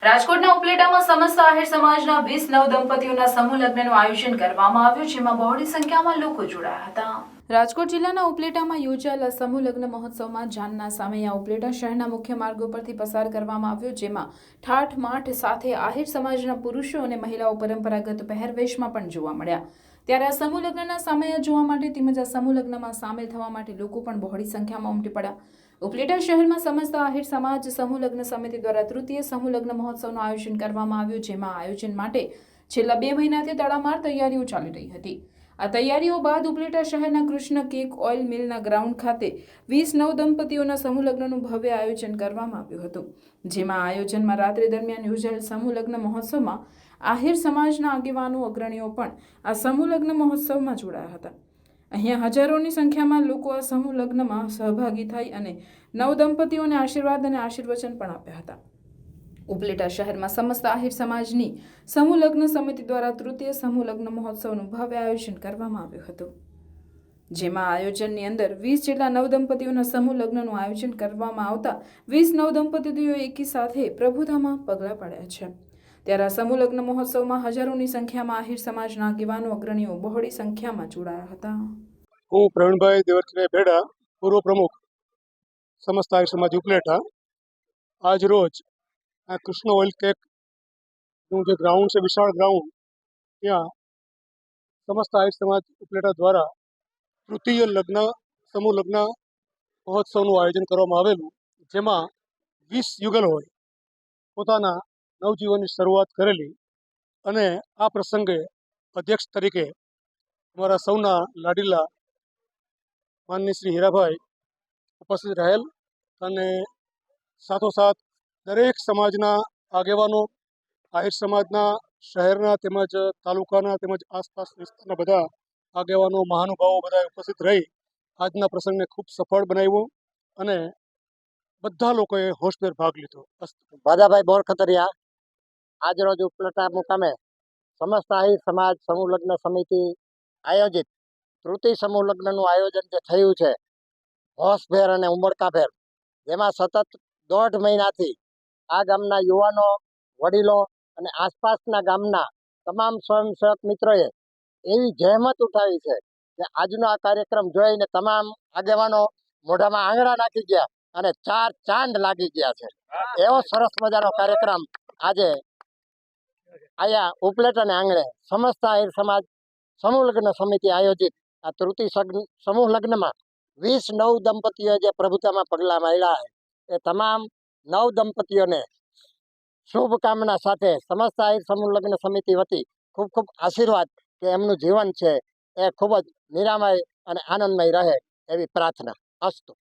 રાજકોટના ઉપલેટામાં સમસ્ત આહિર સમાજના 20 નવદંપતીઓના સમૂહ લગ્નનું આયોજન કરવામાં આવ્યું, જેમાં બહોળી સંખ્યામાં લોકો જોડાયા હતા. રાજકોટ જિલ્લાના ઉપલેટામાં યોજાયેલા સમૂહ લગ્ન મહોત્સવમાં જાનના સામૈયા ઉપલેટા શહેરના મુખ્ય માર્ગો પરથી પસાર કરવામાં આવ્યો, જેમાં ઠાઠમાઠ સાથે આહિર સમાજના પુરુષો અને મહિલાઓ પરંપરાગત પહેરવેશમાં પણ જોવા મળ્યા. ત્યારે આ સમૂહ લગ્નના સામૈયા જોવા માટે તેમજ આ સમૂહ લગ્નમાં સામેલ થવા માટે લોકો પણ બહોળી સંખ્યામાં ઉમટી પડ્યા. ઉપલેટા શહેરમાં સમસ્ત આહિર સમાજ સમૂહ લગ્ન સમિતિ દ્વારા તૃતીય સમૂહ લગ્ન મહોત્સવનું આયોજન કરવામાં આવ્યું, જેમાં આયોજન માટે છેલ્લા 2 મહિનાથી તડામાર તૈયારીઓ ચાલી રહી હતી. આ તૈયારીઓ બાદ ઉપલેટા શહેરના કૃષ્ણ કેક ઓઇલ મિલના ગ્રાઉન્ડ ખાતે 20 નવદંપતીઓના સમૂહ લગ્નનું ભવ્ય આયોજન કરવામાં આવ્યું હતું. જેમાં આયોજનમાં રાત્રિ દરમિયાન યોજાયેલ સમૂહ લગ્ન મહોત્સવમાં આહિર સમાજના આગેવાનો અગ્રણીઓ પણ આ સમૂહ લગ્ન મહોત્સવમાં જોડાયા હતા. અહીંયા હજારોની સંખ્યામાં લોકો આ સમૂહ લગ્નમાં સહભાગી થઈ અને નવદંપતીઓને આશીર્વાદ અને આશીર્વચન પણ આપ્યા હતા. ઉપલેટા શહેરમાં સમસ્ત આહિર સમાજની સમૂહ લગ્ન સમિતિ દ્વારા તૃતીય સમૂહ લગ્ન મહોત્સવનું ભવ્ય આયોજન કરવામાં આવ્યું હતું. જેમાં આયોજનની અંદર 20 જેટલા નવદંપતીઓના સમૂહ લગ્નનું આયોજન કરવામાં આવતા 20 નવદંપતીઓ એકી સાથે પ્રભુતામાં પગલાં પાડ્યા છે. ત્યારે આ સમૂહ લગ્ન મહોત્સવમાં હજારોની સંખ્યામાં આહિર સમાજના આગેવાનો અગ્રણીઓ બહોળી સંખ્યામાં જોડાયા હતા. હું પ્રવીણભાઈ દેવરજીભાઈ ભેડા, પૂર્વ પ્રમુખ સમસ્ત આહિર સમાજ ઉપલેટા. આજ રોજ આ કૃષ્ણ ઓઇલ કેકનું જે ગ્રાઉન્ડ છે, વિશાળ ગ્રાઉન્ડ, ત્યાં સમસ્ત આહિર સમાજ ઉપલેટા દ્વારા તૃતીય સમૂહ લગ્ન મહોત્સવનું આયોજન કરવામાં આવેલું, જેમાં 20 યુગલોએ પોતાના નવજીવનની શરૂઆત કરેલી અને આ પ્રસંગે અધ્યક્ષ તરીકે અમારા સૌના લાડીલા માનની શ્રી હીરાભાઈ ઉપસ્થિત રહેલ અને સાથોસાથ દરેક સમાજના આગેવાનો, આહિર સમાજના શહેરના તેમજ તાલુકાના તેમજ આસપાસ વિસ્તારના બધા આગેવાનો, મહાનુભાવો બધા ઉપસ્થિત રહી આજના પ્રસંગને ખૂબ સફળ બનાવ્યો અને બધા લોકોએ હોંશભેર ભાગ લીધો. ભાદાભાઈ બોરખતરિયા, આજરોજ ઉપલેટા મુકામે સમસ્ત આહિર સમાજ સમૂહ લગ્ન સમિતિ આયોજિત તૃતીય સમૂહ લગ્નનું આયોજન જે થયું છે, હોશભેર અને ઉમળકાભેર, જેમાં સતત 1.5 મહિનાથી આ ગામના યુવાનો, વડીલો અને આસપાસના ગામના તમામ સ્વયંસેવક મિત્રોએ એવી જહેમત ઉઠાવી છે કે આજનો આ કાર્યક્રમ જોઈને તમામ આગેવાનો મોઢામાં આંગળા નાખી ગયા અને 4 ચાંદ લાગી ગયા છે. એવો સરસ મજાનો કાર્યક્રમ આજે અહીંયા ઉપલેટાને આંગણે સમસ્ત આહિર સમાજ સમૂહ લગ્ન સમિતિ આયોજિત આ તૃતીય સમૂહ લગ્નમાં 20 નવ દંપતીઓ જે પ્રભુતામાં પગલાં માંડ્યા છે, એ તમામ નવ દંપતીઓને શુભકામના સાથે સમસ્ત આહિર સમૂહ લગ્ન સમિતિ વતી ખૂબ ખૂબ આશીર્વાદ કે એમનું જીવન છે એ ખૂબ જ નિરામય અને આનંદમય રહે એવી પ્રાર્થના. અસ્તુ.